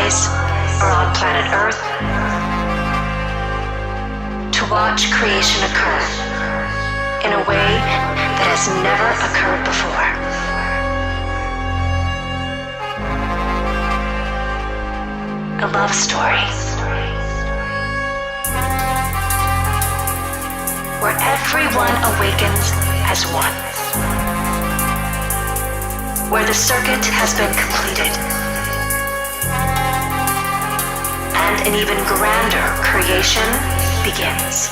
guys are on planet Earth to watch creation occur in a way that has never occurred before. A love story where everyone awakens as one, where the circuit has been completed, and an even grander creation begins.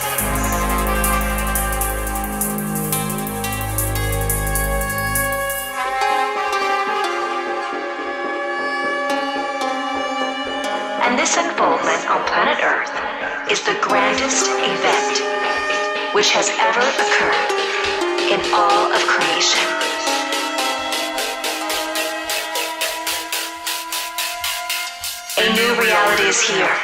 And this unfoldment on planet Earth is the grandest event which has ever occurred in all of creation. A new reality is here.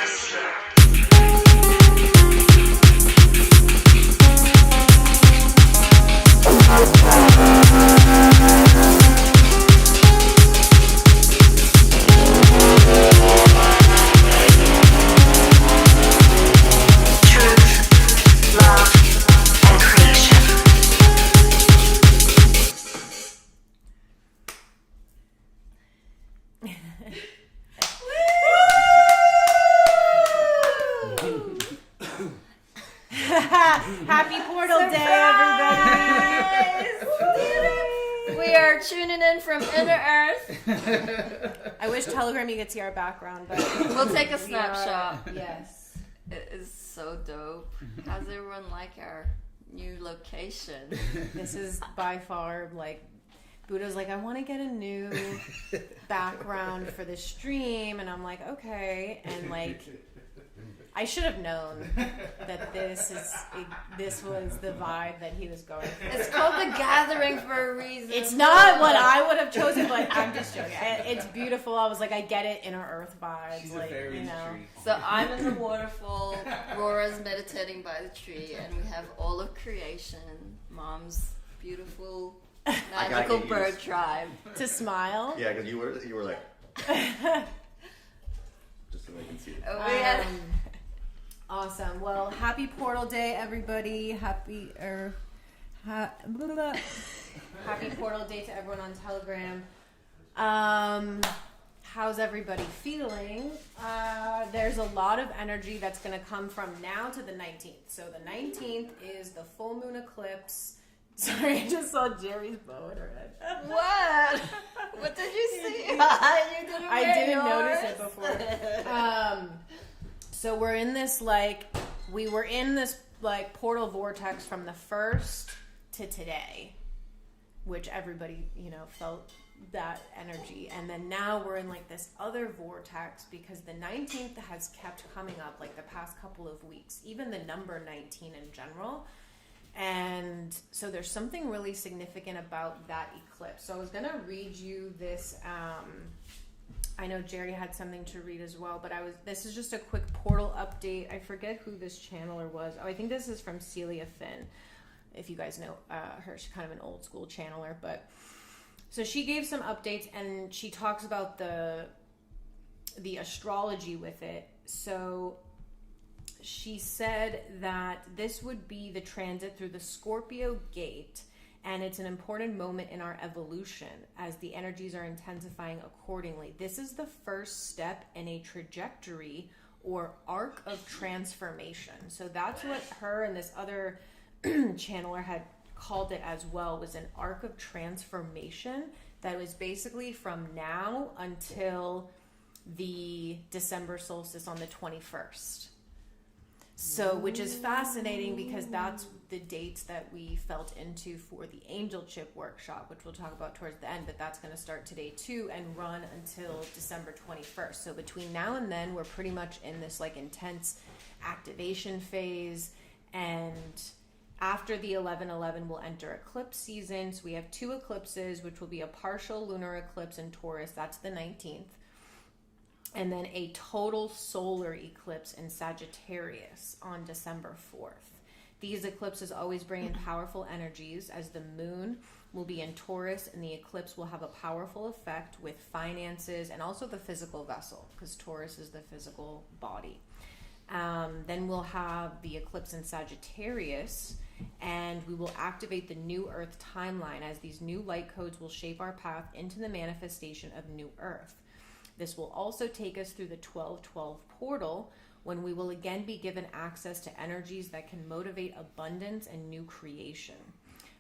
Happy Portal Day, everybody! We are tuning in from inner Earth. I wish Telegram you could see our background, but We'll take a snapshot. Yes. It is so dope. How's everyone like our new location? This is by far like Buddha's like, I want to get a new background for the stream, and I'm like, okay, and like I should have known that this was the vibe that he was going for. It's called The Gathering for a reason. It's not what I would have chosen, but I'm just joking. It's beautiful. I was like, I get it, inner Earth vibes. She's like, a fairy you know. tree. So I'm in the waterfall. Rora's meditating by the tree, and we have all of creation. Mom's beautiful magical get bird used. tribe. To smile. Yeah, because you were like, just so they can see it. Oh, we had Awesome. Well, happy Portal Day, everybody. Happy Portal Day to everyone on Telegram. How's everybody feeling? There's a lot of energy that's going to come from now to the 19th. So the 19th is the full moon eclipse. Sorry, I just saw Jerry's bow in her head. what? What did you see? You didn't I wear didn't yours? notice it before. So we're in this we were in this portal vortex from the 1st to today, which everybody, felt that energy. And then now we're in this other vortex because the 19th has kept coming up the past couple of weeks, even the number 19 in general. And so there's something really significant about that eclipse. So I was going to read you this. I know Jerry had something to read as well, but this is just a quick portal update. I forget who this channeler was. Oh, I think this is from Celia Finn. If you guys know her, she's kind of an old school channeler. But so she gave some updates, and she talks about the astrology with it. So she said that this would be the transit through the Scorpio gate, and it's an important moment in our evolution as the energies are intensifying accordingly. This is the first step in a trajectory or arc of transformation. So that's what her and this other channeler had called it as well, was an arc of transformation that was basically from now until the December solstice on the 21st. So, which is fascinating because that's the dates that we felt into for the Angel Chip workshop, which we'll talk about towards the end, but that's going to start today too and run until December 21st. So between now and then, we're pretty much in this intense activation phase, and after the 11/11, we'll enter eclipse season. So we have 2 eclipses, which will be a partial lunar eclipse in Taurus, that's the 19th. And then a total solar eclipse in Sagittarius on December 4th. These eclipses always bring in powerful energies as the moon will be in Taurus, and the eclipse will have a powerful effect with finances and also the physical vessel, because Taurus is the physical body. Then we'll have the eclipse in Sagittarius, and we will activate the new Earth timeline as these new light codes will shape our path into the manifestation of new Earth. This will also take us through the 12-12 portal, when we will again be given access to energies that can motivate abundance and new creation.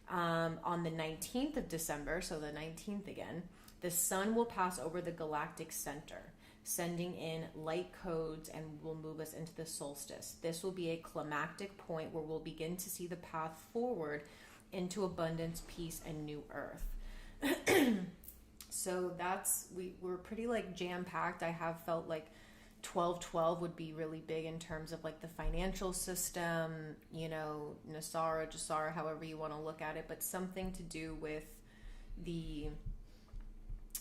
On the 19th of December, so the 19th again, the sun will pass over the galactic center, sending in light codes, and will move us into the solstice. This will be a climactic point where we'll begin to see the path forward into abundance, peace, and new Earth. So we're pretty like jam-packed. I have felt like 12-12 would be really big in terms of like the financial system, you know, Nasara, Jasara, however you want to look at it, but something to do with the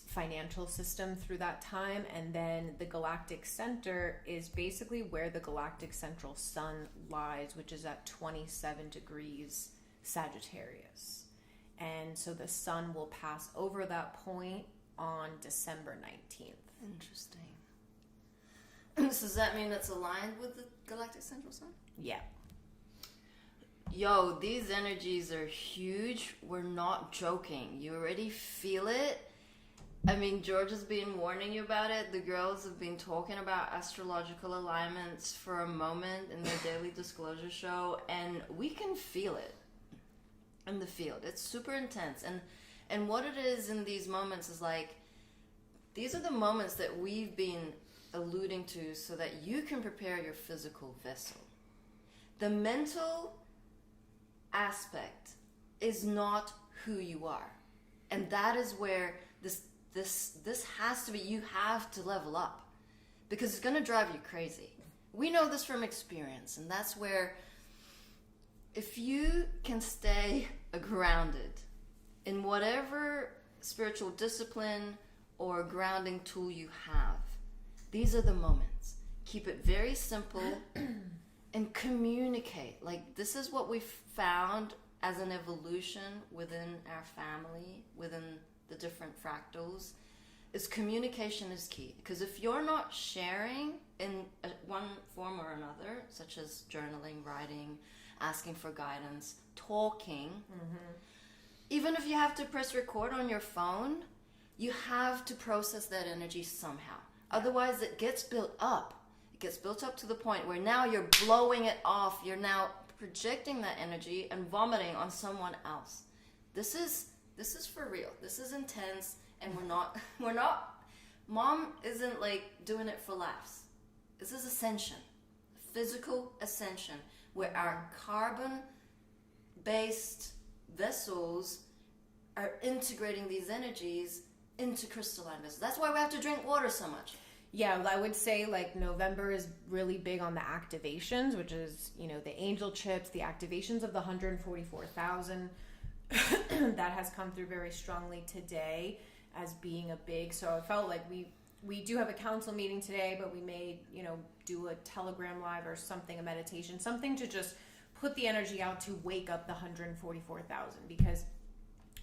financial system through that time. And then the galactic center is basically where the galactic central sun lies, which is at 27 degrees Sagittarius. And so the sun will pass over that point on December 19th. Interesting. So does that mean it's aligned with the galactic central sun? Yeah. Yo, these energies are huge. We're not joking. You already feel it. I mean, George has been warning you about it. The girls have been talking about astrological alignments for a moment in their daily disclosure show, and we can feel it in the field. It's super intense. And what it is in these moments is like, these are the moments that we've been alluding to so that you can prepare your physical vessel. The mental aspect is not who you are. And that is where this has to be, you have to level up, because it's going to drive you crazy. We know this from experience, and that's where if you can stay grounded in whatever spiritual discipline or grounding tool you have, these are the moments. Keep it very simple and communicate. Like, this is what we've found as an evolution within our family, within the different fractals, is communication is key. Because if you're not sharing in one form or another, such as journaling, writing, asking for guidance, talking, even if you have to press record on your phone, you have to process that energy somehow. Otherwise, it gets built up. It gets built up to the point where now you're blowing it off. You're now projecting that energy and vomiting on someone else. This is for real. This is intense, and we're not, Mom isn't like doing it for laughs. This is ascension, physical ascension, where our carbon-based vessels are integrating these energies into crystalline vessels. That's why we have to drink water so much. Yeah, I would say like November is really big on the activations, which is, you know, the angel chips, the activations of the 144,000 that has come through very strongly today as being a big. So I felt like we do have a council meeting today, but we may, you know, do a Telegram live or something, a meditation, something to just put the energy out to wake up the 144,000, because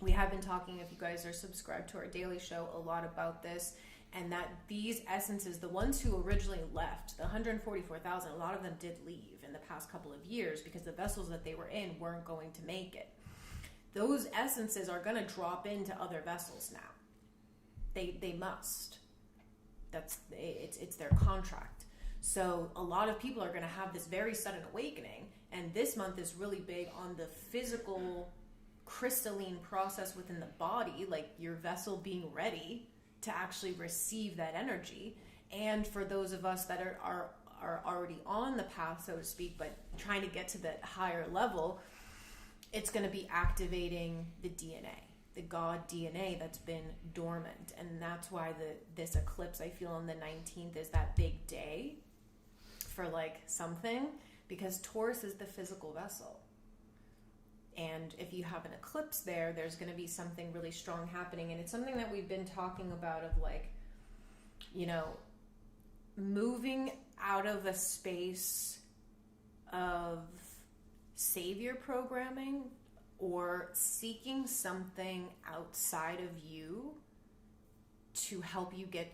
we have been talking, if you guys are subscribed to our daily show, a lot about this, and that these essences, the ones who originally left, the 144,000, a lot of them did leave in the past couple of years because the vessels that they were in weren't going to make it. Those essences are going to drop into other vessels now. They must. It's their contract. So a lot of people are going to have this very sudden awakening, and this month is really big on the physical crystalline process within the body, like your vessel being ready to actually receive that energy. And for those of us that are already on the path, so to speak, but trying to get to that higher level, it's going to be activating the DNA, the God DNA that's been dormant. And that's why this eclipse, I feel, on the 19th is that big day for like something, because Taurus is the physical vessel. And if you have an eclipse there, there's going to be something really strong happening. And it's something that we've been talking about of like, you know, moving out of a space of savior programming or seeking something outside of you to help you get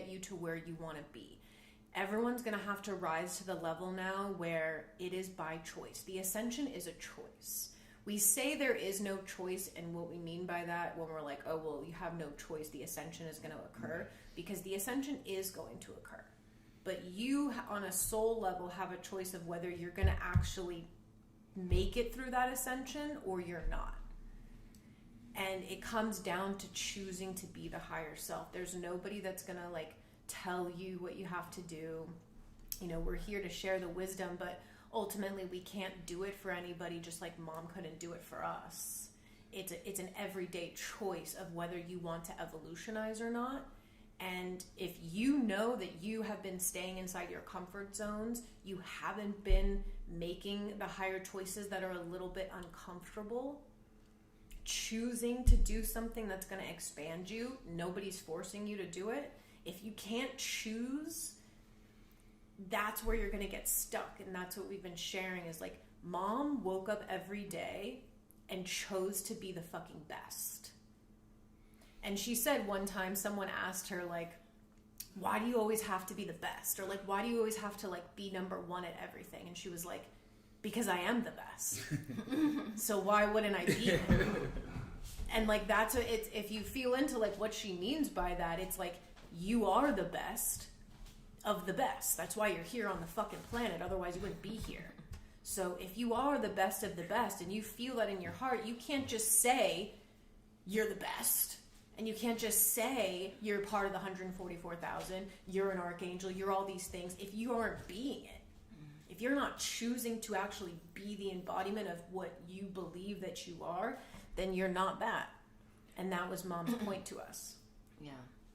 you to where you want to be. Everyone's going to have to rise to the level now where it is by choice. The ascension is a choice. We say there is no choice, and what we mean by that when we're like, oh, well, you have no choice, the ascension is going to occur, because the ascension is going to occur. But you, on a soul level, have a choice of whether you're going to actually make it through that ascension or you're not. And it comes down to choosing to be the higher self. There's nobody that's going to like tell you what you have to do. You know, we're here to share the wisdom, but ultimately we can't do it for anybody, just like mom couldn't do it for us. It's an everyday choice of whether you want to evolutionize or not. And if you know that you have been staying inside your comfort zones, you haven't been making the higher choices that are a little bit uncomfortable, choosing to do something that's going to expand you, nobody's forcing you to do it. If you can't choose, that's where you're going to get stuck. And that's what we've been sharing is like, mom woke up every day and chose to be the fucking best. And she said one time, someone asked her like, why do you always have to be the best? Or like, why do you always have to like be number one at everything? And she was like, because I am the best. So why wouldn't I be it? And like, that's what it's, if you feel into like what she means by that, it's like, you are the best of the best. That's why you're here on the fucking planet. Otherwise you wouldn't be here. So if you are the best of the best and you feel that in your heart, you can't just say you're the best. And you can't just say you're part of the 144,000, you're an archangel, you're all these things, if you aren't being it. If you're not choosing to actually be the embodiment of what you believe that you are, then you're not that. And that was mom's point to us. Yeah.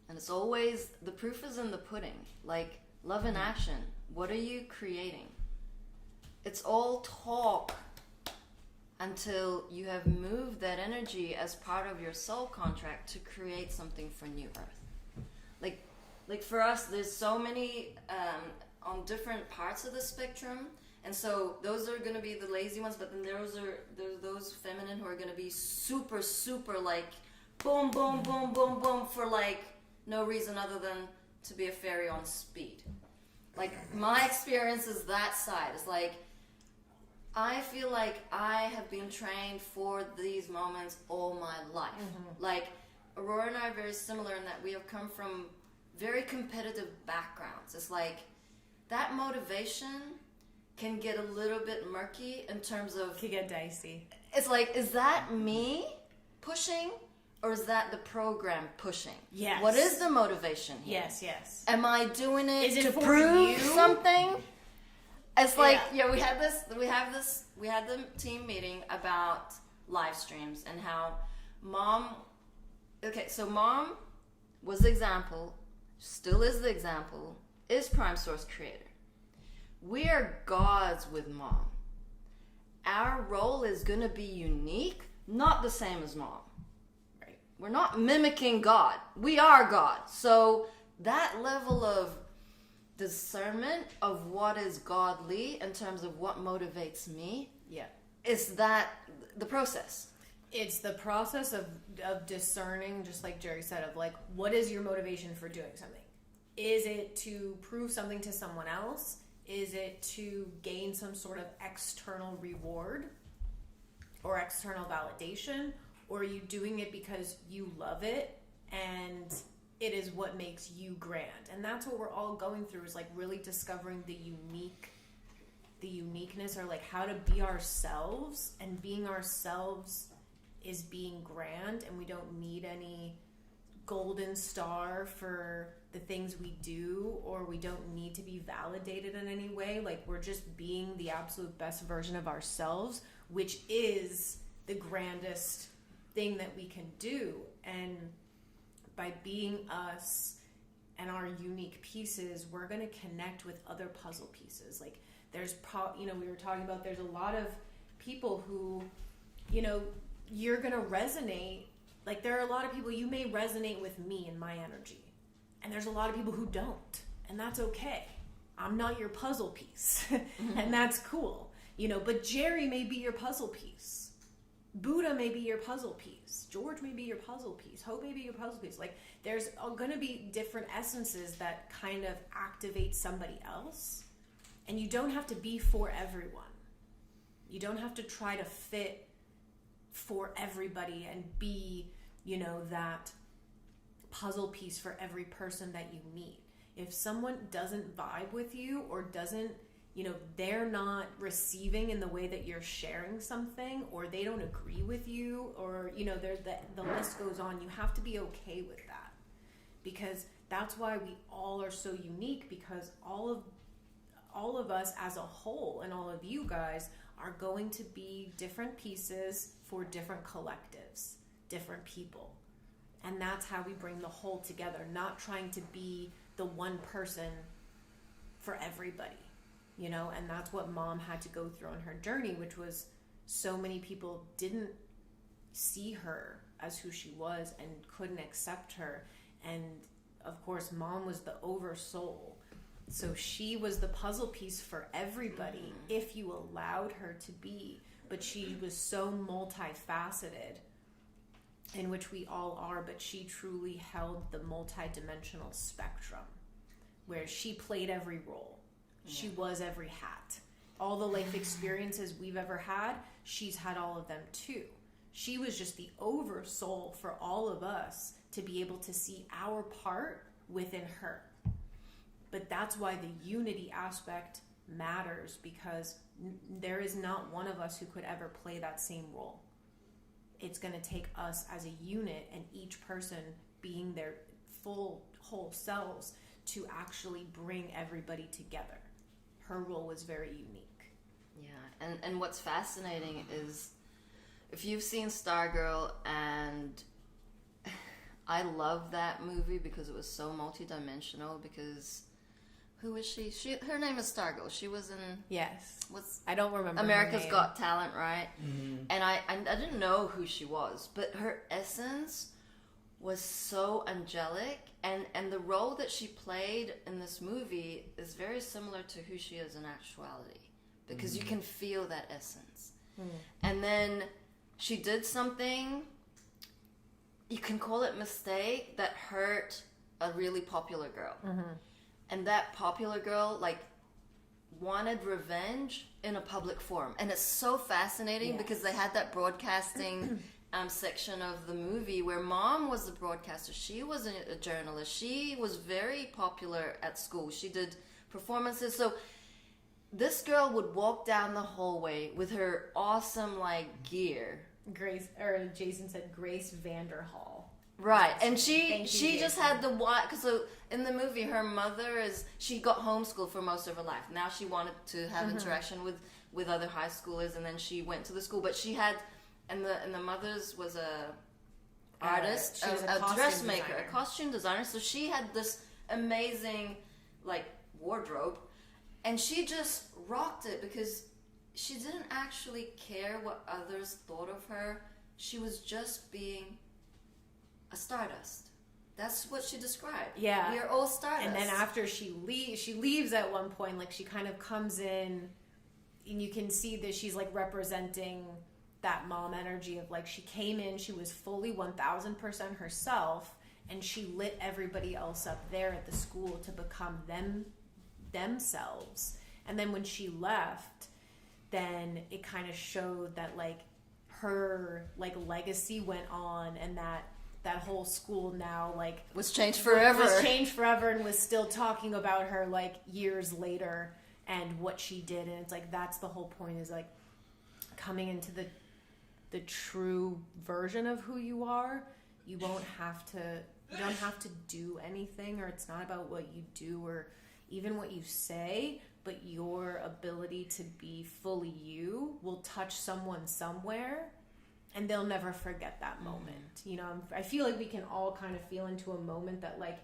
And it's always, the proof is in the pudding. Like, love in action. What are you creating? It's all talk until you have moved that energy as part of your soul contract to create something for New Earth. Like for us, there's so many on different parts of the spectrum, and so those are going to be the lazy ones, but then there's those feminine who are going to be super, super like boom, boom, boom, boom, boom for like no reason other than to be a fairy on speed. Like my experience is that side. It's like, I feel like I have been trained for these moments all my life. Mm-hmm. Like, Aurora and I are very similar in that we have come from very competitive backgrounds. It's like, that motivation can get a little bit murky in terms of... Can get dicey. It's like, is that me pushing, or is that the program pushing? Yes. What is the motivation here? Yes. Am I doing it to for prove you? Something? It's like, we had the team meeting about live streams and how mom was the example, still is the example, is Prime Source Creator. We are gods with mom. Our role is going to be unique, not the same as mom. Right. We're not mimicking God. We are God. So that level of discernment of what is godly in terms of what motivates me, is that the process. It's the process of discerning, just like Jeri said, of like, what is your motivation for doing something? Is it to prove something to someone else? Is it to gain some sort of external reward or external validation? Or are you doing it because you love it and it is what makes you grand? And that's what we're all going through, is like really discovering the uniqueness, or like how to be ourselves. And being ourselves is being grand, and we don't need any golden star for the things we do, or we don't need to be validated in any way. Like, we're just being the absolute best version of ourselves, which is the grandest thing that we can do. And by being us and our unique pieces, we're going to connect with other puzzle pieces. Like, there's we were talking about, there's a lot of people who, you're going to resonate. Like, there are a lot of people, you may resonate with me and my energy, and there's a lot of people who don't, and that's okay. I'm not your puzzle piece. And that's cool, but Jeri may be your puzzle piece. Buddha may be your puzzle piece. George may be your puzzle piece. Hope may be your puzzle piece. Like, there's going to be different essences that kind of activate somebody else. And you don't have to be for everyone. You don't have to try to fit for everybody and be, you know, that puzzle piece for every person that you meet. If someone doesn't vibe with you or doesn't, you know, they're not receiving in the way that you're sharing something, or they don't agree with you, or, you know, the list goes on. You have to be okay with that, because that's why we all are so unique, because all of us as a whole, and all of you guys, are going to be different pieces for different collectives, different people. And that's how we bring the whole together, not trying to be the one person for everybody. You know, and that's what Mom had to go through on her journey, which was so many people didn't see her as who she was and couldn't accept her. And of course, Mom was the oversoul. So she was the puzzle piece for everybody if you allowed her to be. But she was so multifaceted, in which we all are, but she truly held the multidimensional spectrum, where she played every role. She was every hat. All the life experiences we've ever had, she's had all of them too. She was just the oversoul for all of us to be able to see our part within her. But that's why the unity aspect matters, because there is not one of us who could ever play that same role. It's going to take us as a unit, and each person being their full whole selves, to actually bring everybody together. Her role was very unique. Yeah, and what's fascinating is, if you've seen Stargirl, and I love that movie because it was so multidimensional, because who is she? Her name is Stargirl. She was in... Yes. What's I don't remember America's her name. Got Talent, right? Mm-hmm. And I didn't know who she was, but her essence was so angelic, and the role that she played in this movie is very similar to who she is in actuality, because you can feel that essence. And then she did something, you can call it mistake, that hurt a really popular girl. And that popular girl, like, wanted revenge in a public forum. And it's so fascinating because they had that broadcasting section of the movie where Mom was the broadcaster. She was a journalist. She was very popular at school. She did performances. So this girl would walk down the hallway with her awesome, like, gear. Jason said Grace Vanderhall. Right, and she Jason. just had the what? Because so in the movie, her mother she got homeschooled for most of her life. Now she wanted to have interaction with other high schoolers, and then she went to the school. But she had, and the mother's was a artist, she was a dressmaker, designer. a costume designer. So she had this amazing, like, wardrobe, and she just rocked it because she didn't actually care what others thought of her. She was just being a stardust. That's what she described. Yeah. We are all stardust. And then after she leaves at one point, like, she kind of comes in, and you can see that she's, like, representing that mom energy of, like, she came in, she was fully 1000% herself, and she lit everybody else up there at the school to become themselves. And then when she left, then it kind of showed that, like, her, like, legacy went on, and that whole school now, like, was changed forever. And was still talking about her, like, years later and what she did. And it's like, that's the whole point, is, like, coming into the true version of who you are. You don't have to do anything, or it's not about what you do or even what you say, but your ability to be fully you will touch someone somewhere, and they'll never forget that moment. You know, I feel like we can all kind of feel into a moment that, like,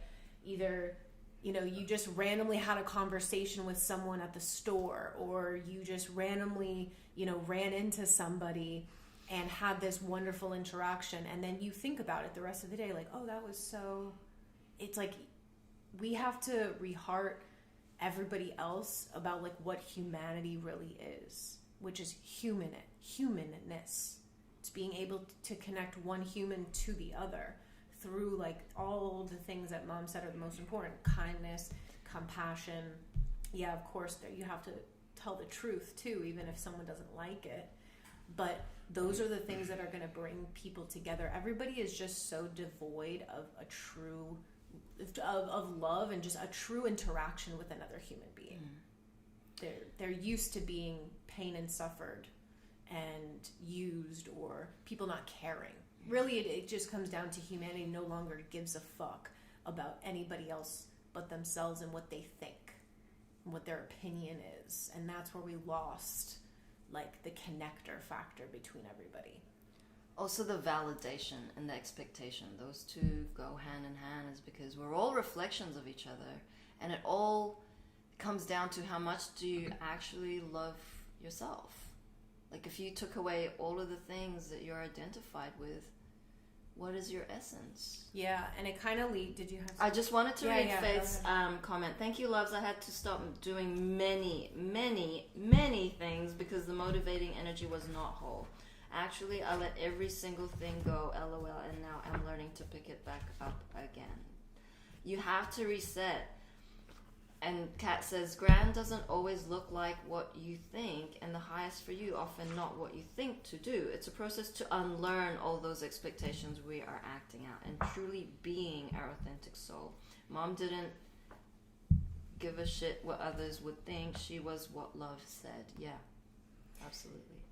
either, you know, you just randomly had a conversation with someone at the store, or you just randomly, you know, ran into somebody and had this wonderful interaction, and then you think about it the rest of the day, like, oh, that was so... It's like, we have to re-heart everybody else about, like, what humanity really is, which is humanness. It's being able to connect one human to the other through like all the things that Mom said are the most important: kindness, compassion. Yeah, of course, you have to tell the truth too, even if someone doesn't like it. But those are the things that are going to bring people together. Everybody is just so devoid of a true of love and just a true interaction with another human being. They're used to being pain and suffered and used, or people not caring. Really, it just comes down to humanity no longer gives a fuck about anybody else but themselves and what they think and what their opinion is. And that's where we lost like the connector factor between everybody. Also the validation and the expectation, those two go hand in hand, is because we're all reflections of each other, and it all comes down to how much do you actually love yourself. Like if you took away all of the things that you're identified with, what is your essence? Yeah, and it kind of did you have I just wanted to read Faith's go ahead. comment. Thank you, loves. I had to stop doing many things because the motivating energy was not whole. Actually, I let every single thing go, LOL, and now I'm learning to pick it back up again. You have to reset. And Kat says, grand doesn't always look like what you think, and the highest for you often not what you think to do. It's a process to unlearn all those expectations we are acting out and truly being our authentic soul. Mom didn't give a shit what others would think. She was what love said. Yeah, absolutely.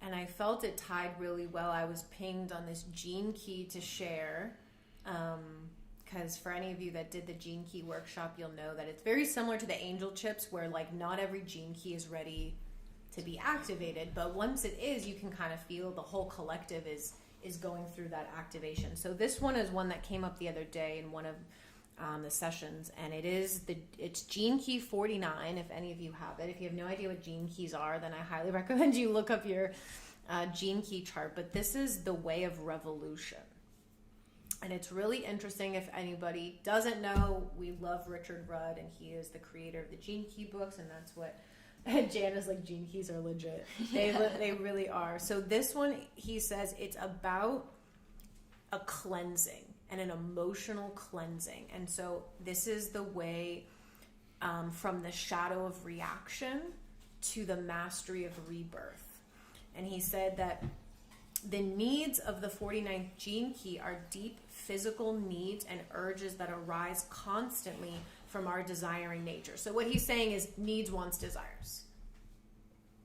And I felt it tied really well. I was pinged on this gene key to share. Because for any of you that did the gene key workshop, you'll know that it's very similar to the angel chips, where like not every gene key is ready to be activated, but once it is, you can kind of feel the whole collective is going through that activation. So this one is one that came up the other day in one of the sessions, and it's gene key 49. If any of you have it, if you have no idea what gene keys are, then I highly recommend you look up your gene key chart. But this is the way of revolution. And it's really interesting. If anybody doesn't know, we love Richard Rudd, and he is the creator of the Gene Key books, and that's what Jana's like, Gene Keys are legit. They really are. So this one, he says, it's about a cleansing and an emotional cleansing. And so this is the way from the shadow of reaction to the mastery of rebirth. And he said that the needs of the 49th gene key are deep physical needs and urges that arise constantly from our desiring nature. So what he's saying is needs, wants, desires.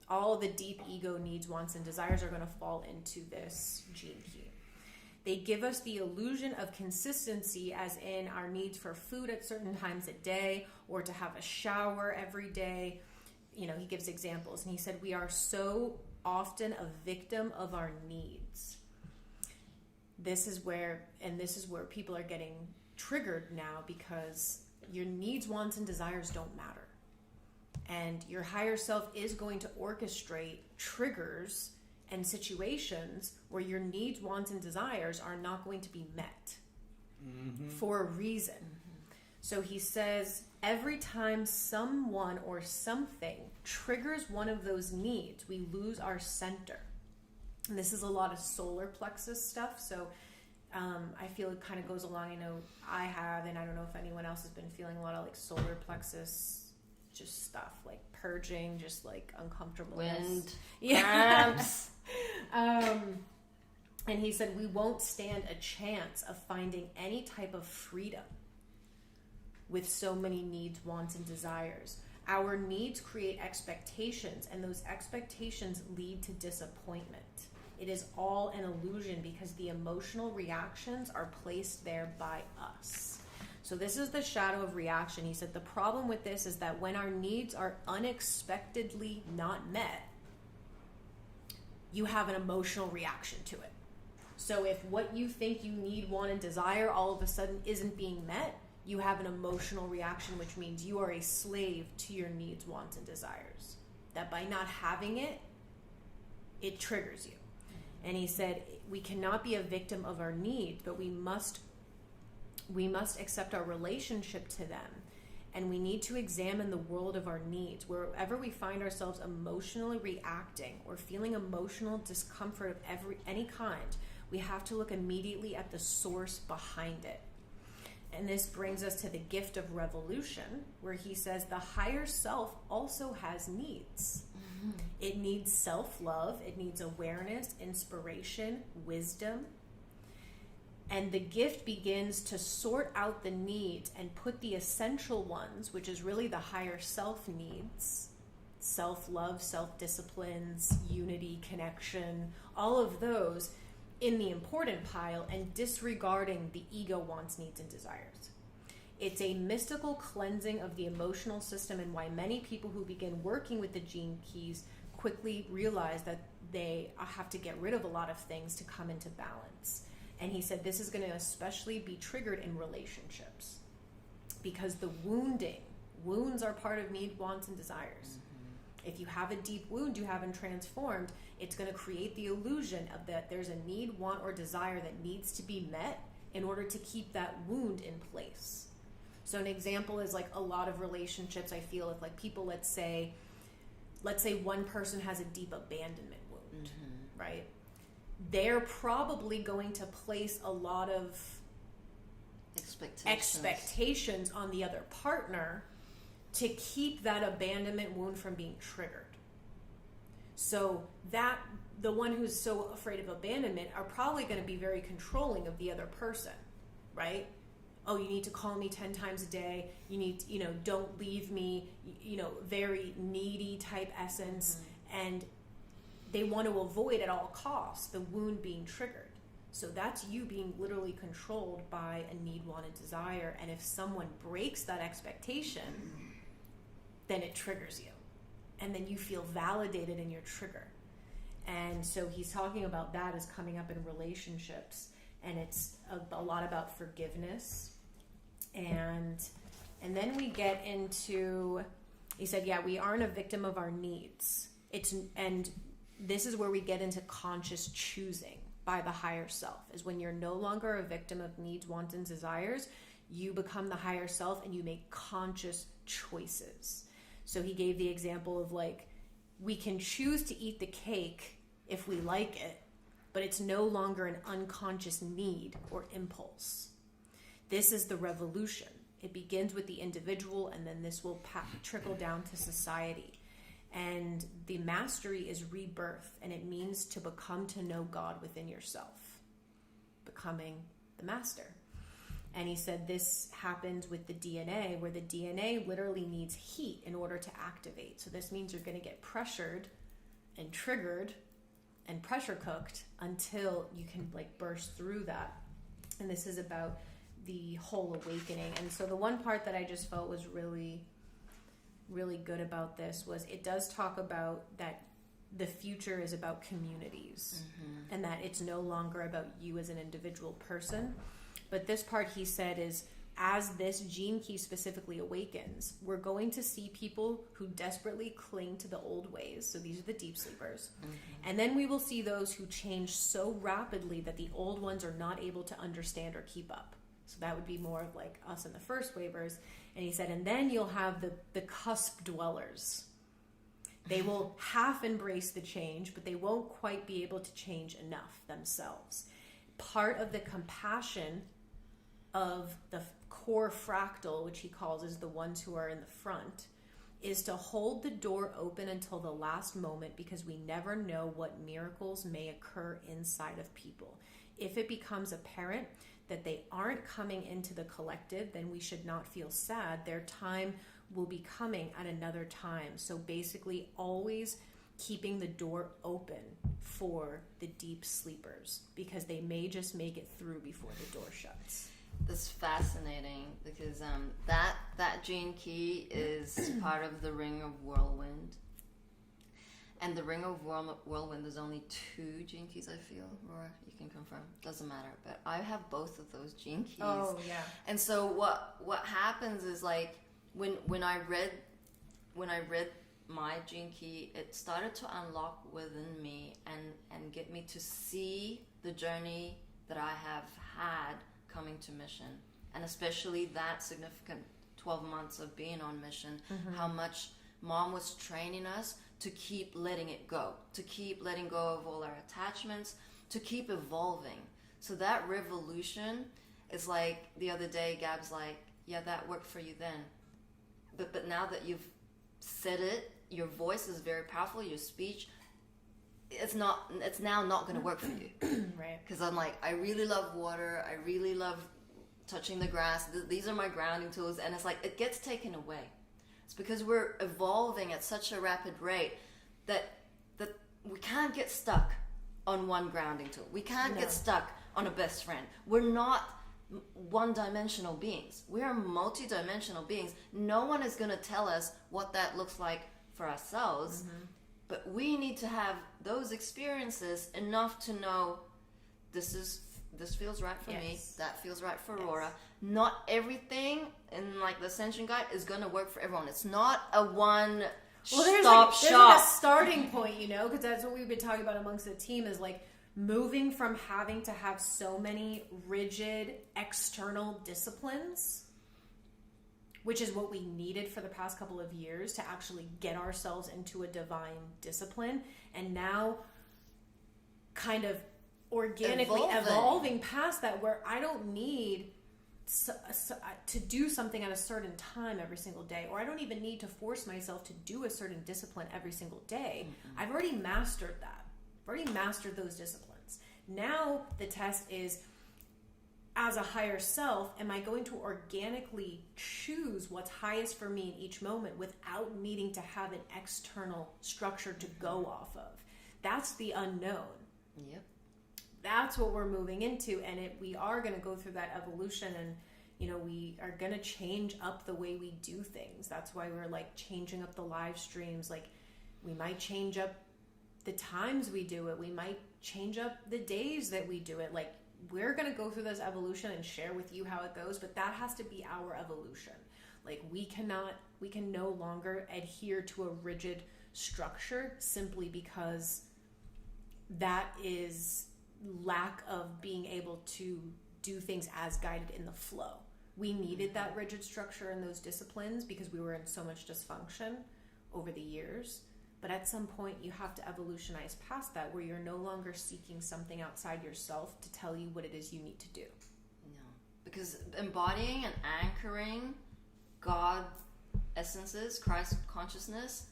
All the deep ego needs, wants, and desires are going to fall into this gene key. They give us the illusion of consistency, as in our needs for food at certain times a day, or to have a shower every day. You know, he gives examples, and he said we are so often a victim of our needs. This is where people are getting triggered now, because your needs, wants, and desires don't matter. And your higher self is going to orchestrate triggers and situations where your needs, wants, and desires are not going to be met for a reason. So he says every time someone or something triggers one of those needs, we lose our center. And this is a lot of solar plexus stuff. So I feel it kind of goes along. I know I have, and I don't know if anyone else has been feeling a lot of like solar plexus just stuff, like purging, just like uncomfortableness. Wind, cramps. And he said we won't stand a chance of finding any type of freedom with so many needs, wants, and desires. Our needs create expectations, and those expectations lead to disappointment. It is all an illusion because the emotional reactions are placed there by us. So this is the shadow of reaction. He said the problem with this is that when our needs are unexpectedly not met, you have an emotional reaction to it. So if what you think you need, want, and desire all of a sudden isn't being met, you have an emotional reaction, which means you are a slave to your needs, wants, and desires. That by not having it, it triggers you. And he said we cannot be a victim of our needs, but we must accept our relationship to them And we need to examine the world of our needs. Wherever we find ourselves emotionally reacting or feeling emotional discomfort of any kind, we have to look immediately at the source behind it. And this brings us to the gift of revolution, where he says the higher self also has needs. Mm-hmm. It needs self-love, it needs awareness, inspiration, wisdom. And the gift begins to sort out the needs and put the essential ones, which is really the higher self needs, self-love, self-disciplines, unity, connection, all of those in the important pile and disregarding the ego wants, needs, and desires. It's a mystical cleansing of the emotional system, and why many people who begin working with the gene keys quickly realize that they have to get rid of a lot of things to come into balance. And he said this is going to especially be triggered in relationships because the wounds are part of need, wants, and desires. Mm-hmm. If you have a deep wound you haven't transformed, it's going to create the illusion of that there's a need, want, or desire that needs to be met in order to keep that wound in place. So an example is like a lot of relationships, I feel, if like people, let's say one person has a deep abandonment wound, mm-hmm. right? They're probably going to place a lot of expectations on the other partner to keep that abandonment wound from being triggered. So that the one who's so afraid of abandonment are probably going to be very controlling of the other person, right? Oh, you need to call me 10 times a day. You need to, don't leave me, very needy type essence. Mm-hmm. And they want to avoid at all costs the wound being triggered. So that's you being literally controlled by a need, want, and desire. And if someone breaks that expectation, then it triggers you. And then you feel validated in your trigger. And so he's talking about that as coming up in relationships. And it's a lot about forgiveness. And then we get into, he said, we aren't a victim of our needs. And this is where we get into conscious choosing by the higher self, is when you're no longer a victim of needs, wants, and desires, you become the higher self and you make conscious choices. So he gave the example of like, we can choose to eat the cake if we like it, but it's no longer an unconscious need or impulse. This is the revolution. It begins with the individual, and then this will trickle down to society. And the mastery is rebirth, and it means to become to know God within yourself, becoming the master. And he said this happens with the DNA, where the DNA literally needs heat in order to activate. So this means you're going to get pressured and triggered and pressure cooked until you can like burst through that. And this is about the whole awakening. And so the one part that I just felt was really, really good about this was it does talk about that the future is about communities, mm-hmm. and that it's no longer about you as an individual person. But this part he said is, as this gene key specifically awakens, we're going to see people who desperately cling to the old ways. So these are the deep sleepers. Mm-hmm. And then we will see those who change so rapidly that the old ones are not able to understand or keep up. So that would be more of like us in the first wavers. And he said, and then you'll have the cusp dwellers. They will half embrace the change, but they won't quite be able to change enough themselves. Part of the compassion of the core fractal, which he calls is the ones who are in the front, is to hold the door open until the last moment, because we never know what miracles may occur inside of people. If it becomes apparent that they aren't coming into the collective, then we should not feel sad. Their time will be coming at another time. So basically always keeping the door open for the deep sleepers, because they may just make it through before the door shuts. That's fascinating, because that gene key is part of the Ring of Whirlwind. And the Ring of Whirlwind, there's only 2 gene keys, I feel. Or you can confirm. Doesn't matter. But I have both of those gene keys. Oh, yeah. And so what happens is, like, when I read my gene key, it started to unlock within me and get me to see the journey that I have had coming to mission, and especially that significant 12 months of being on mission, how much mom was training us to keep letting it go, to keep letting go of all our attachments, to keep evolving. So that revolution is like, the other day, Gab's like, yeah, that worked for you then. But now that you've said it, your voice is very powerful, your speech, it's now not going to work for you. Right. Because I'm like, I really love water, I really love touching the grass, these are my grounding tools, and it's like, it gets taken away. It's because we're evolving at such a rapid rate that we can't get stuck on one grounding tool. We can't get stuck on a best friend. We're not one-dimensional beings. We are multi-dimensional beings. No one is going to tell us what that looks like for ourselves, but we need to have those experiences enough to know this feels right for me, that feels right for Aurora. Not everything in like the Ascension Guide is going to work for everyone. It's not a there's stop like shop. a starting point, you know, because that's what we've been talking about amongst the team, is like moving from having to have so many rigid external disciplines, which is what we needed for the past couple of years to actually get ourselves into a divine discipline, and now kind of organically evolving past that, where I don't need to do something at a certain time every single day, or I don't even need to force myself to do a certain discipline every single day. I've already mastered that. I've already mastered those disciplines. Now the test is, as a higher self, am I going to organically choose what's highest for me in each moment without needing to have an external structure to go off of? That's the unknown. Yep. That's what we're moving into, and we are going to go through that evolution, and you know, we are going to change up the way we do things. That's why we're like changing up the live streams. Like, we might change up the times we do it. We might change up the days that we do it. Like, we're going to go through this evolution and share with you how it goes, but that has to be our evolution. Like, we can no longer adhere to a rigid structure simply because that is lack of being able to do things as guided in the flow. We needed that rigid structure and those disciplines because we were in so much dysfunction over the years. But at some point, you have to evolutionize past that, where you're no longer seeking something outside yourself to tell you what it is you need to do. No, because embodying and anchoring God essences, Christ consciousness,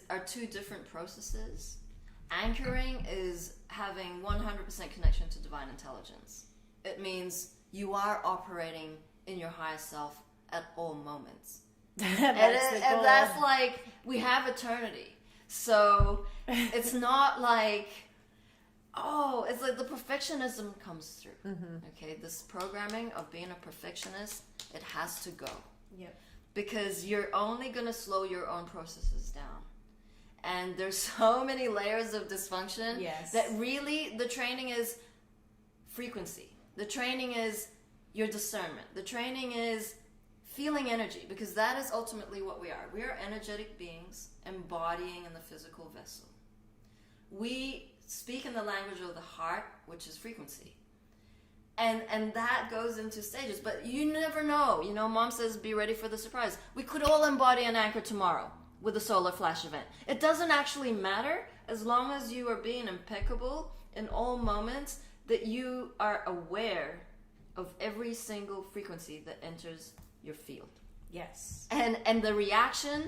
are two different processes. Anchoring is having 100% connection to divine intelligence. It means you are operating in your highest self at all moments. and that's like, we have eternity. So it's not like, it's like the perfectionism comes through. Okay, this programming of being a perfectionist, it has to go. Yep. Because you're only going to slow your own processes down. And there's so many layers of dysfunction that really the training is frequency. The training is your discernment. The training is feeling energy, because that is ultimately what we are. We are energetic beings embodying in the physical vessel. We speak in the language of the heart, which is frequency. And that goes into stages, but you never know. You know, mom says, be ready for the surprise. We could all embody an anchor tomorrow with a solar flash event. It doesn't actually matter, as long as you are being impeccable in all moments, that you are aware of every single frequency that enters your field. Yes. And the reaction,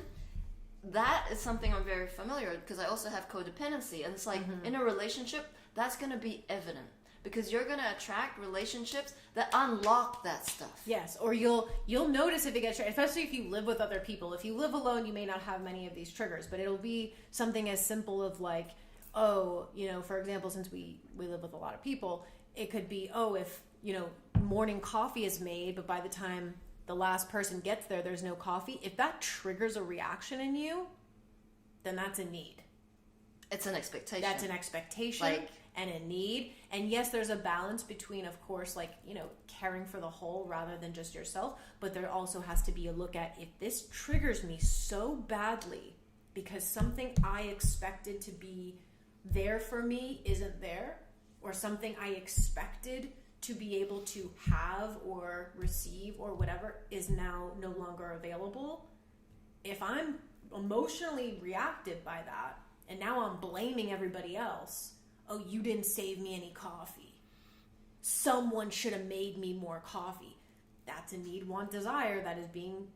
that is something I'm very familiar with, because I also have codependency, and it's like, in a relationship, that's going to be evident, because you're going to attract relationships that unlock that stuff. Yes, or you'll notice if it gets, especially if you live with other people. If you live alone, you may not have many of these triggers, but it'll be something as simple of like, for example, since we live with a lot of people, it could be, if, morning coffee is made, but by the time the last person gets there, there's no coffee. If that triggers a reaction in you, then that's a need. It's an expectation. That's an expectation and a need. And yes, there's a balance between, of course, caring for the whole rather than just yourself. But there also has to be a look at, if this triggers me so badly because something I expected to be there for me isn't there, or something I expected to be able to have or receive or whatever is now no longer available, if I'm emotionally reactive by that, and now I'm blaming everybody else, oh, you didn't save me any coffee. Someone should have made me more coffee. That's a need, want, desire that is being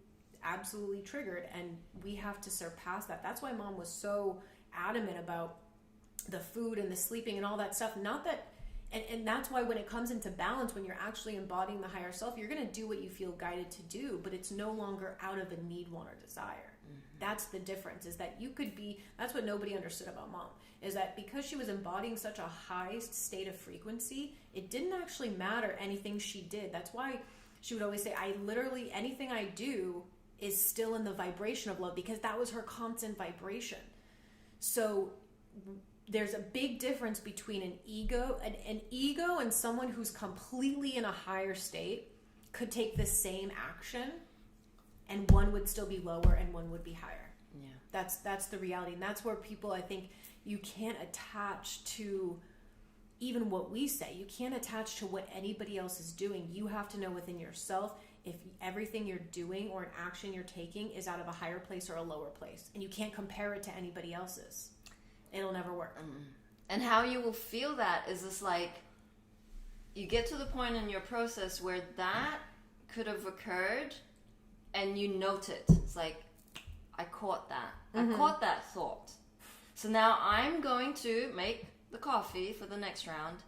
absolutely triggered, and we have to surpass that. That's why Mom was so adamant about the food and the sleeping and all that stuff. Not that, and that's why when it comes into balance, when you're actually embodying the higher self, you're going to do what you feel guided to do, but it's no longer out of a need, want, or desire. That's the difference, is that you could be, that's what nobody understood about Mom, is that because she was embodying such a high state of frequency, it didn't actually matter anything she did. That's why she would always say, I literally, anything I do is still in the vibration of love, because that was her constant vibration. So there's a big difference between an ego and someone who's completely in a higher state could take the same action, and one would still be lower and one would be higher. Yeah. That's the reality. And that's where people, I think, you can't attach to even what we say. You can't attach to what anybody else is doing. You have to know within yourself if everything you're doing or an action you're taking is out of a higher place or a lower place. And you can't compare it to anybody else's. It'll never work. And how you will feel that is this, like, you get to the point in your process where that could have occurred and you note it. It's like, I caught that. I caught that thought. So now I'm going to make the coffee for the next round,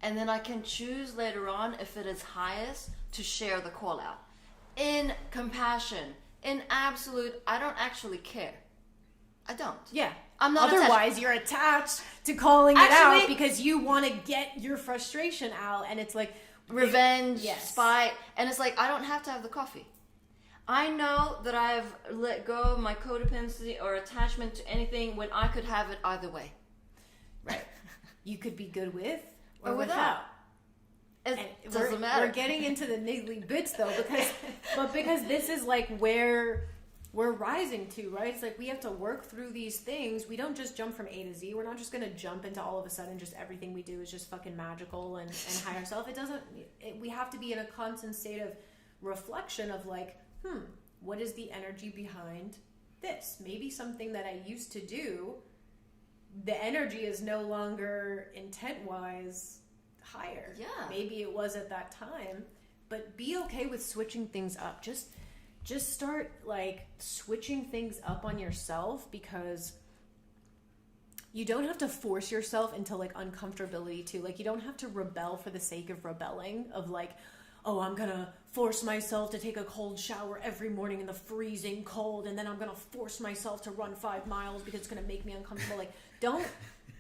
and then I can choose later on, if it is highest, to share the call out. In compassion, in absolute, I don't actually care. I don't. Yeah. I'm not Otherwise, attached. you're attached to calling it Actually, out because you want to get your frustration out, and it's like revenge, yes. spite, and it's like, I don't have to have the coffee. I know that I've let go of my codependency or attachment to anything when I could have it either way. Right. You could be good with or without. It doesn't matter. We're getting into the niggly bits though, because this is like where we're rising to, right? It's like we have to work through these things. We don't just jump from A to Z. We're not just going to jump into all of a sudden just everything we do is just fucking magical and higher self. It doesn't. We have to be in a constant state of reflection of like, what is the energy behind this? Maybe something that I used to do, the energy is no longer intent-wise higher. Yeah. Maybe it was at that time, but be okay with switching things up. Just start like switching things up on yourself, because you don't have to force yourself into like uncomfortability too. Like you don't have to rebel for the sake of rebelling, of like, oh, I'm gonna force myself to take a cold shower every morning in the freezing cold, and then I'm gonna force myself to run 5 miles because it's gonna make me uncomfortable. Like, don't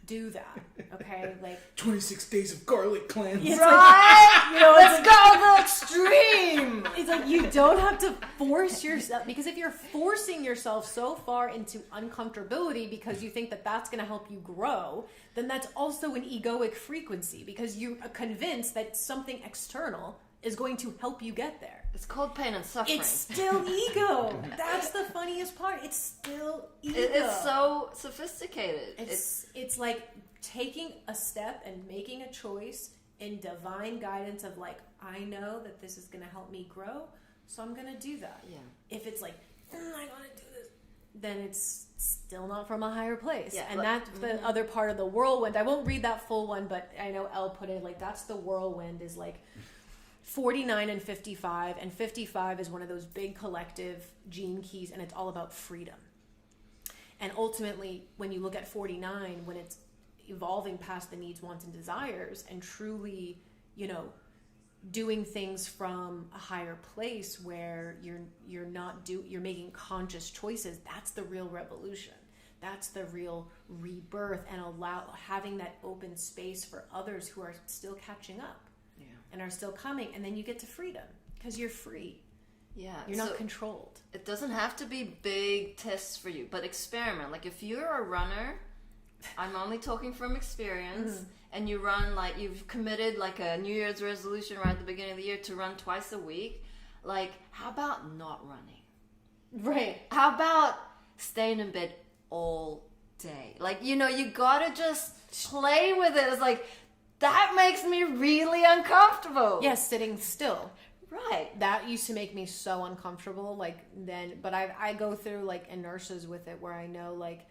do that, okay? Like 26 days of garlic cleanse. it's Right? like, you know, Let's go the extreme. it's like you don't have to force yourself, because if you're forcing yourself so far into uncomfortability because you think that that's gonna help you grow, then that's also an egoic frequency, because you're convinced that something external is going to help you get there. It's called pain and suffering. It's still ego. That's the funniest part. It's still ego. It's so sophisticated. It's like taking a step and making a choice in divine guidance of like, I know that this is going to help me grow, so I'm going to do that. Yeah. If it's like, I want to do this, then it's still not from a higher place. Yeah, and that's the other part of the whirlwind. I won't read that full one, but I know Elle put it like, that's the whirlwind, is like 49 and 55, and 55 is one of those big collective gene keys, and it's all about freedom. And ultimately, when you look at 49, when it's evolving past the needs, wants, and desires, and truly, you know, doing things from a higher place where you're making conscious choices, that's the real revolution. That's the real rebirth, and having that open space for others who are still catching up. And are still coming, and then you get to freedom because you're free. Yeah, you're not controlled. It doesn't have to be big tests for you, but experiment. Like if you're a runner, I'm only talking from experience, and you run, like you've committed like a New Year's resolution right at the beginning of the year to run twice a week. Like, how about not running? Right. How about staying in bed all day? Like, you know, you gotta just play with it. It's like, That makes me really uncomfortable. Yes, sitting still. Right. That used to make me so uncomfortable. Like then, but I go through like inertias with it where I know like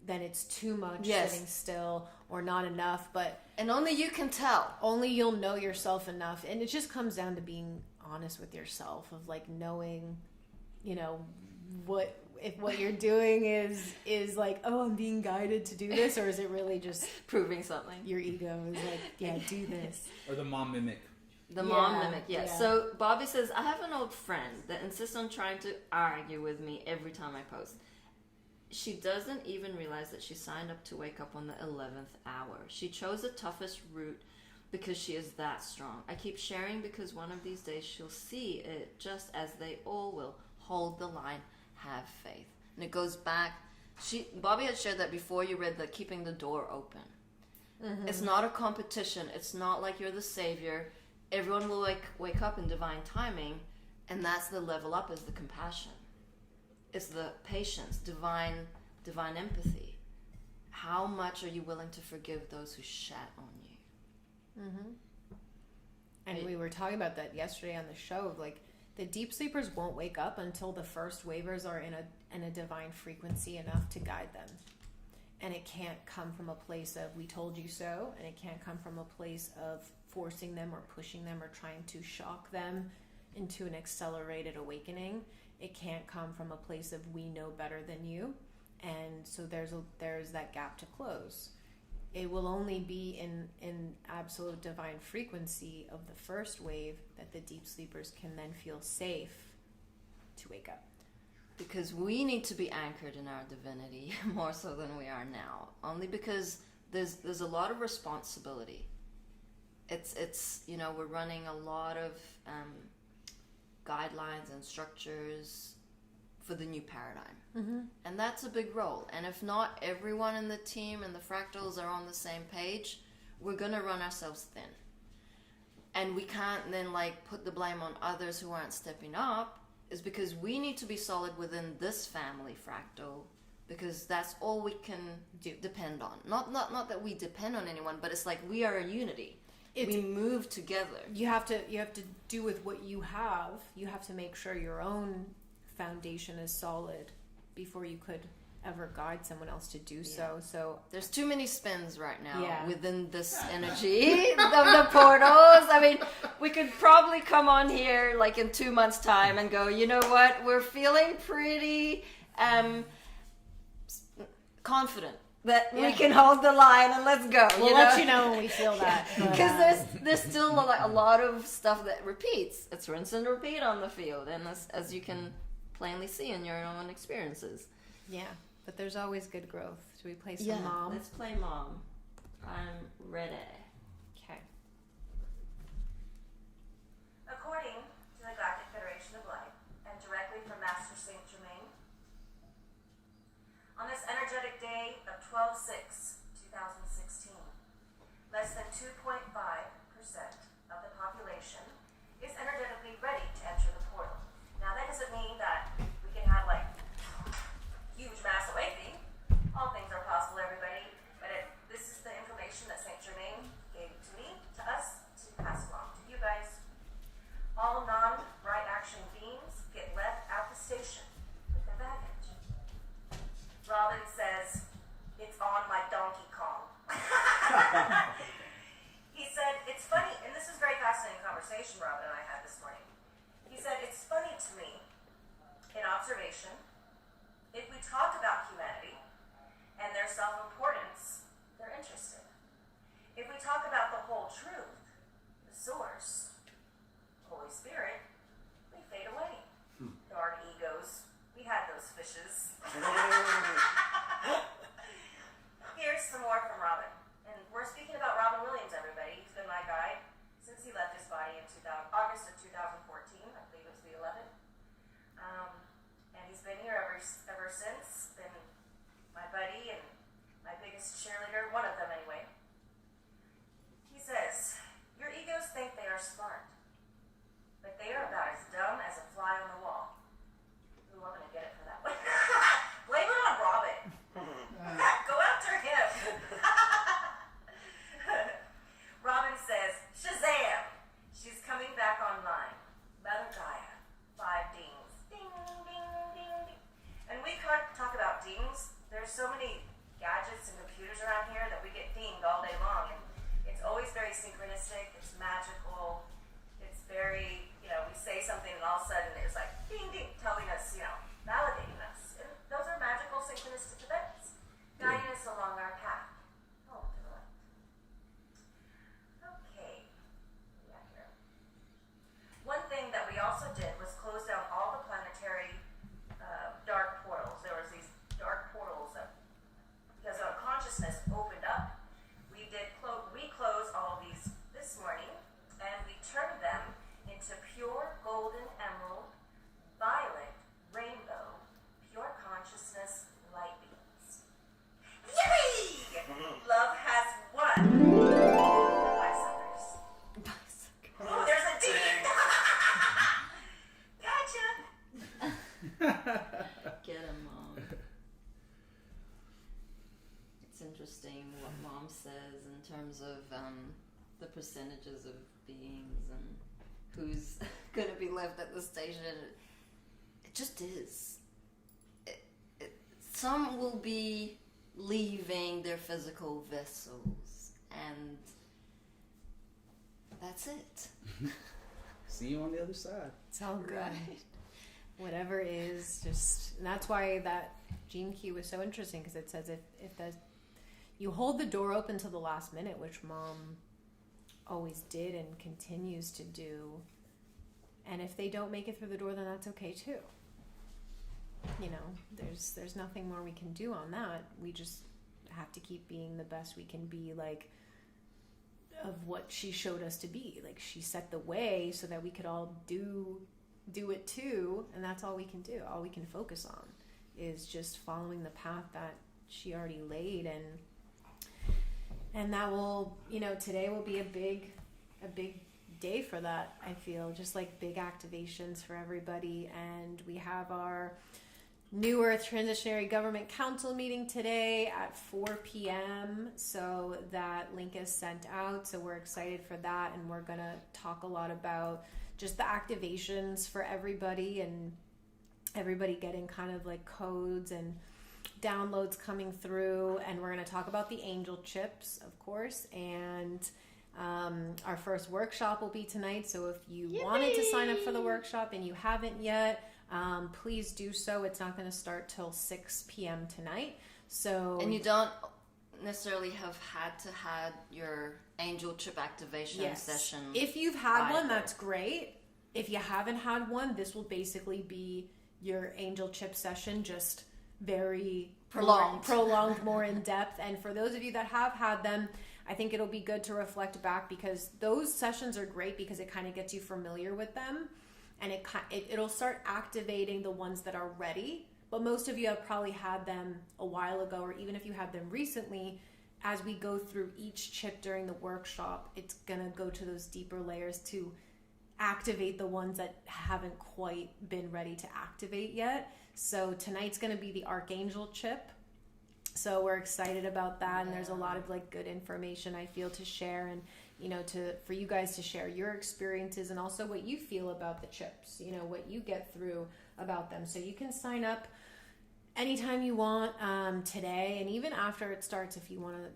then it's too much sitting still or not enough. But And only you can tell. only you'll know yourself enough, and it just comes down to being honest with yourself of like knowing, you know, what if what you're doing is like, oh, I'm being guided to do this, or is it really just Proving something. your ego is like, yeah, do this. Or the mom mimic. The mom Yeah, mimic, yes. yeah. So Bobby says, I have an old friend that insists on trying to argue with me every time I post. She doesn't even realize that she signed up to wake up on the 11th hour. She chose the toughest route because she is that strong. I keep sharing because one of these days she'll see it just as they all will. Hold the line, have faith. And it goes back. Bobby had shared that before you read the keeping the door open. Mm-hmm. It's not a competition. It's not like you're the savior. Everyone will wake up in divine timing, and that's the level up is the compassion. It's the patience, divine empathy. How much are you willing to forgive those who shat on you? Mm-hmm. And we were talking about that yesterday on the show. Like the deep sleepers won't wake up until the first wavers are in a divine frequency enough to guide them. And it can't come from a place of we told you so, and it can't come from a place of forcing them or pushing them or trying to shock them into an accelerated awakening. It can't come from a place of we know better than you, and so there's that gap to close. It will only be in absolute divine frequency of the first wave that the deep sleepers can then feel safe to wake up. Because we need to be anchored in our divinity more so than we are now. Only because there's a lot of responsibility. It's you know, we're running a lot of guidelines and structures for the new paradigm. Mm-hmm. And that's a big role. And if not everyone in the team and the fractals are on the same page, we're going to run ourselves thin. And we can't then like put the blame on others who aren't stepping up, is because we need to be solid within this family fractal, because that's all we can depend on. Not that we depend on anyone, but it's like we are a unity. We move together. You have to do with what you have. You have to make sure your own foundation is solid before you could ever guide someone else to do so. So there's too many spins right now within this energy of the portals. I mean, we could probably come on here like in 2 months' time and go, you know what, we're feeling pretty confident that we can hold the line and let's go. We'll let you know when we feel that. Because there's still a lot of stuff that repeats. It's rinse and repeat on the field, and as you can plainly see in your own experiences. Yeah, but there's always good growth. Should we play some Mom? Let's play Mom. I'm ready. Okay. According to the Galactic Federation of Light, and directly from Master Saint Germain, on this energetic day of 12/6/2016, less than 2.5% of the population is energetically ready to enter the portal. Now that doesn't mean that we can have like huge mass awakening. All things are possible, everybody. But this is the information that Saint Germain gave to me, to us, to pass along to you guys. All non-right action beings get left out the station with their baggage. Robin says, it's on like Donkey Kong. He said, it's funny, and this is a very fascinating conversation Robin and I had this morning. He said, it's funny to me, in observation, if we talk about humanity and their self-importance, they're interested. If we talk about the whole truth, the source, Holy Spirit, we fade away. Darn egos. We had those fishes. Here's some more from Robin. And we're speaking about Robin Williams, everybody. He's been my guide since he left his body in August of 2014. I believe it was the 11th. And he's been here ever since. Been my buddy and my biggest cheerleader, one of them anyway. He says, your egos think they are smart, but they are about as dumb as a fly on the wall. Ooh, I'm gonna get it for that one. Blame it on Robin. Go after him. Robin of a sudden is like ding ding, telling us, validating us. And those are magical synchronistic events, guiding us along our path. Oh, to the left. Okay. Yeah, here. One thing that we also did was close down all the planetary dark portals. There was these dark portals that, because our consciousness opened up, we did reclose all of these this morning, and we turned them into pure golden emerald, violet, rainbow, pure consciousness light beams. Yay! Love has won. Bicyclers. Oh, there's a ding! Gotcha! Get him, Mom. It's interesting what Mom says in terms of the percentages of beings and who's going to be left at the station. It just is. Some will be leaving their physical vessels, and that's it. See you on the other side. It's all good. Right. Whatever is, just, and that's why that gene key was so interesting, because it says if you hold the door open till the last minute, which Mom always did and continues to do, and if they don't make it through the door, then that's okay too. There's nothing more we can do on that. We just have to keep being the best we can be, like, of what she showed us to be. Like, she set the way so that we could all do it too, and that's all we can do. All we can focus on is just following the path that she already laid, and that will, today will be a big day for that. I feel just like big activations for everybody. And we have our New Earth Transitionary Government Council meeting today at 4 p.m. So that link is sent out. So we're excited for that, and we're gonna talk a lot about just the activations for everybody, and everybody getting kind of like codes and downloads coming through. And we're going to talk about the angel chips, of course, and our first workshop will be tonight. So if you wanted to sign up for the workshop and you haven't yet, please do so. It's not going to start till 6 p.m. tonight. So, and you don't necessarily have had your angel chip activation session. If you've had one, that's great. If you haven't had one, this will basically be your angel chip session, just very prolonged, more in depth. And for those of you that have had them, I think it'll be good to reflect back, because those sessions are great because it kind of gets you familiar with them, and it'll start activating the ones that are ready. But most of you have probably had them a while ago, or even if you had them recently. As we go through each chip during the workshop, it's gonna go to those deeper layers to activate the ones that haven't quite been ready to activate yet. So tonight's gonna be the Archangel chip. So we're excited about that, and there's a lot of like good information I feel to share, and for you guys to share your experiences and also what you feel about the chips, what you get through about them. So you can sign up anytime you want today, and even after it starts, if you want to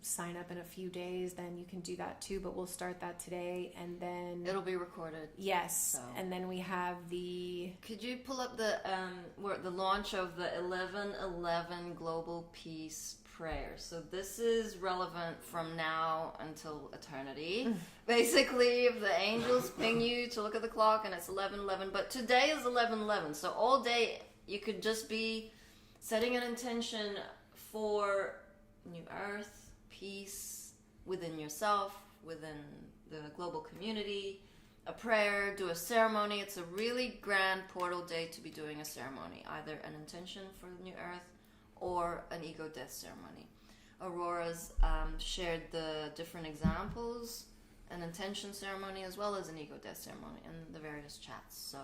sign up in a few days, then you can do that too. But we'll start that today, and then it'll be recorded. Yes. So. And then we have Could you pull up the launch of the 11/11 Global Peace Prayer? So this is relevant from now until eternity. Basically, if the angels ping you to look at the clock and it's 11/11, but today is 11/11, so all day you could just be setting an intention for new earth, peace within yourself, within the global community, a prayer, do a ceremony. It's a really grand portal day to be doing a ceremony, either an intention for the new earth or an ego death ceremony. Aurora's shared the different examples, an intention ceremony as well as an ego death ceremony in the various chats. So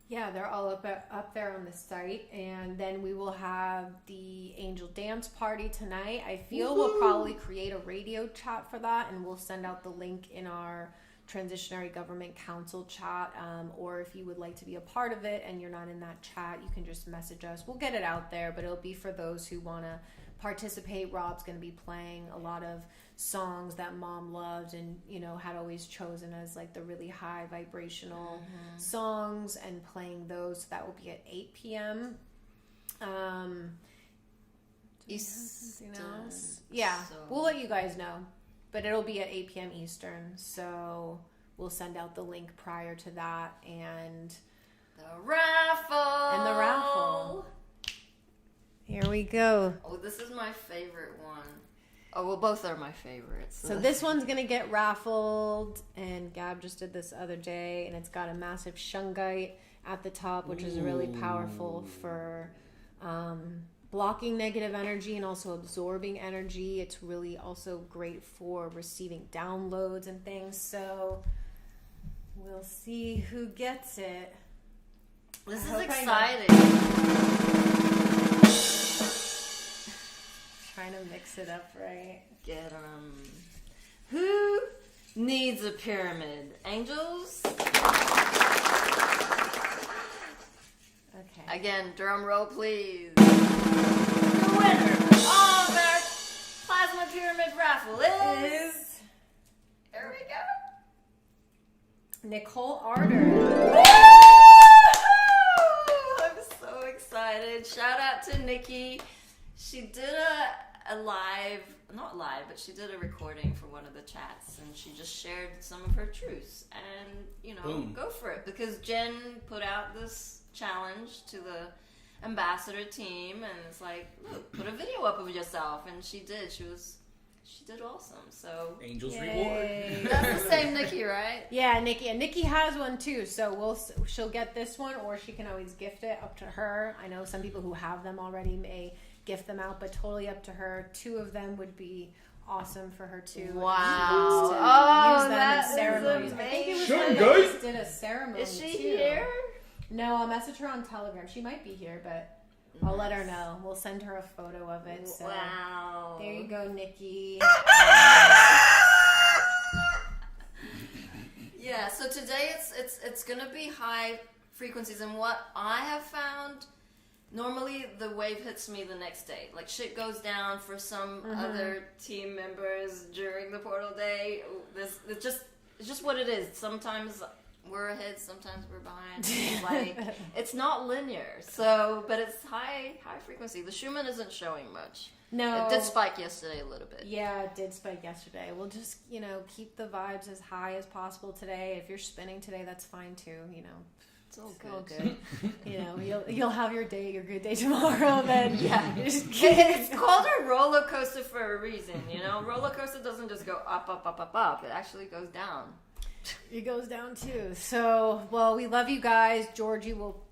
yeah, they're all up there on the site. And then we will have the angel dance party tonight. I feel we'll probably create a radio chat for that, and we'll send out the link in our Transitionary Government Council chat, or if you would like to be a part of it and you're not in that chat, you can just message us. We'll get it out there, but it'll be for those who want to participate. Rob's going to be playing a lot of songs that Mom loved and, you know, had always chosen as like the really high vibrational songs, and playing those. So that will be at 8 p.m. Eastern. Yeah, So- we'll let you guys know, but it'll be at 8 p.m. Eastern. So we'll send out the link prior to that, and The raffle. Here we go. Oh, this is my favorite one. Oh, well, both are my favorites. So this one's gonna get raffled, and Gab just did this other day, and it's got a massive shungite at the top, which is really powerful for blocking negative energy and also absorbing energy. It's really also great for receiving downloads and things. So we'll see who gets it. This I is hope I know. exciting. Trying to mix it up right. Get 'em. Who needs a pyramid? Angels? Okay. Again, drum roll, please. The winner of our plasma pyramid raffle is. Here we go. Nicole Arter. I'm so excited. Shout out to Nikki. She did a live, not live, but she did a recording for one of the chats, and she just shared some of her truths. And, you know, Boom. go for it. Because Jen put out this challenge to the ambassador team, and it's like, look, put a video up of yourself. And she did. She did awesome. So Angels Yay. reward. that's the same Nikki, right? Yeah, Nikki, and Nikki has one too. So she'll get this one, or she can always gift it, up to her. I know some people who have them already may gift them out, but totally up to her. 2 of them would be awesome for her too. Wow. To Oh, use them that in is ceremonies. I think it was Sure, when they guys. just did a ceremony. Is she too. here? No, I'll message her on Telegram. She might be here, but I'll let her know. We'll send her a photo of it. So Wow. there you go, Nikki. Yeah, so today it's gonna be high frequencies, and what I have found, normally the wave hits me the next day. Like shit goes down for some other team members during the portal day. It's just what it is. Sometimes we're ahead, sometimes we're behind. Like it's not linear. So, but it's high frequency. The Schumann isn't showing much. No. It did spike yesterday a little bit. Yeah, it did spike yesterday. We'll just, keep the vibes as high as possible today. If you're spinning today, that's fine too, It's all It's all good. good. You'll have your good day tomorrow then. Yeah. Just It's called a roller coaster for a reason, Roller coaster doesn't just go up, up, up, up, up. It actually goes down. It goes down too. So, well, we love you guys. Georgie will,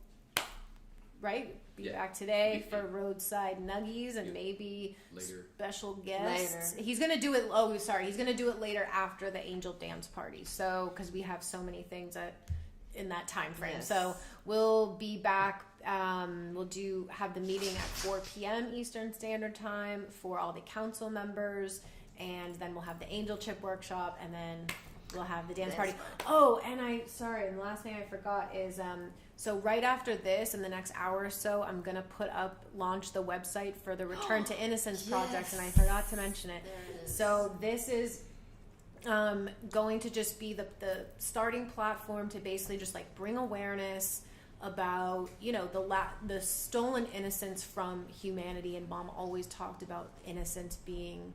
be back today for roadside nuggies and maybe Later. special guests. Later. He's gonna do it. Oh, sorry, he's gonna do it later after the Angel Dance party. So, because we have so many things in that time frame. Yes. So we'll be back. We'll have the meeting at 4 p.m. Eastern Standard Time for all the council members, and then we'll have the Angel Chip workshop, and then we'll have the dance party. Oh, and the last thing I forgot is, so right after this, in the next hour or so, I'm going to launch the website for the Return to Innocence project, and I forgot to mention it. There it is. So this is going to just be the starting platform to basically just bring awareness about, the stolen innocence from humanity. And Mom always talked about innocence being,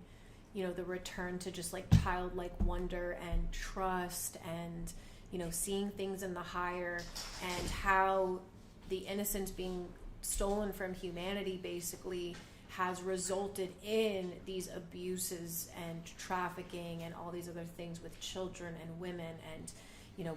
the return to just childlike wonder and trust and, seeing things in the higher, and how the innocence being stolen from humanity basically has resulted in these abuses and trafficking and all these other things with children and women, and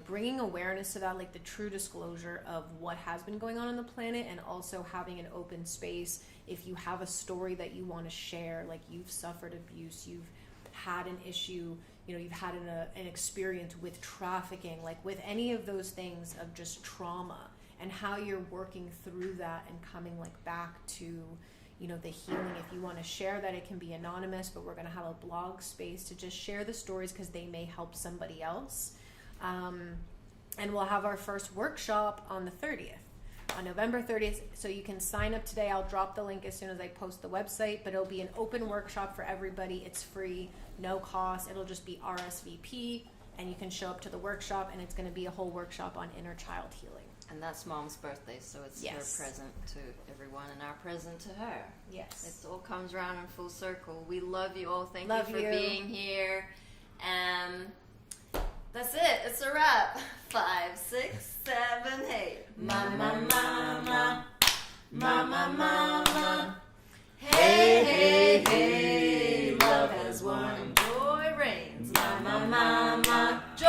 bringing awareness to that, the true disclosure of what has been going on the planet, and also having an open space if you have a story that you want to share, you've suffered abuse, you've had an issue, you've had an experience with trafficking, with any of those things of just trauma, and how you're working through that and coming back to the healing. If you want to share that, it can be anonymous, but we're going to have a blog space to just share the stories because they may help somebody else. And we'll have our first workshop on the 30th. on November 30th. So you can sign up today. I'll drop the link as soon as I post the website, but it'll be an open workshop for everybody. It's free, no cost. It'll just be RSVP, and you can show up to the workshop, and it's going to be a whole workshop on inner child healing. And that's Mom's birthday, so it's Yes. her present to everyone and our present to her. Yes. It all comes around in full circle. We love you all. Thank Love you for you. being here. And that's it. It's a wrap. 5, 6, 7, 8. Mama, mama. Mama, mama. Hey, hey, hey. Love has won and joy reigns. Mama, mama. Joy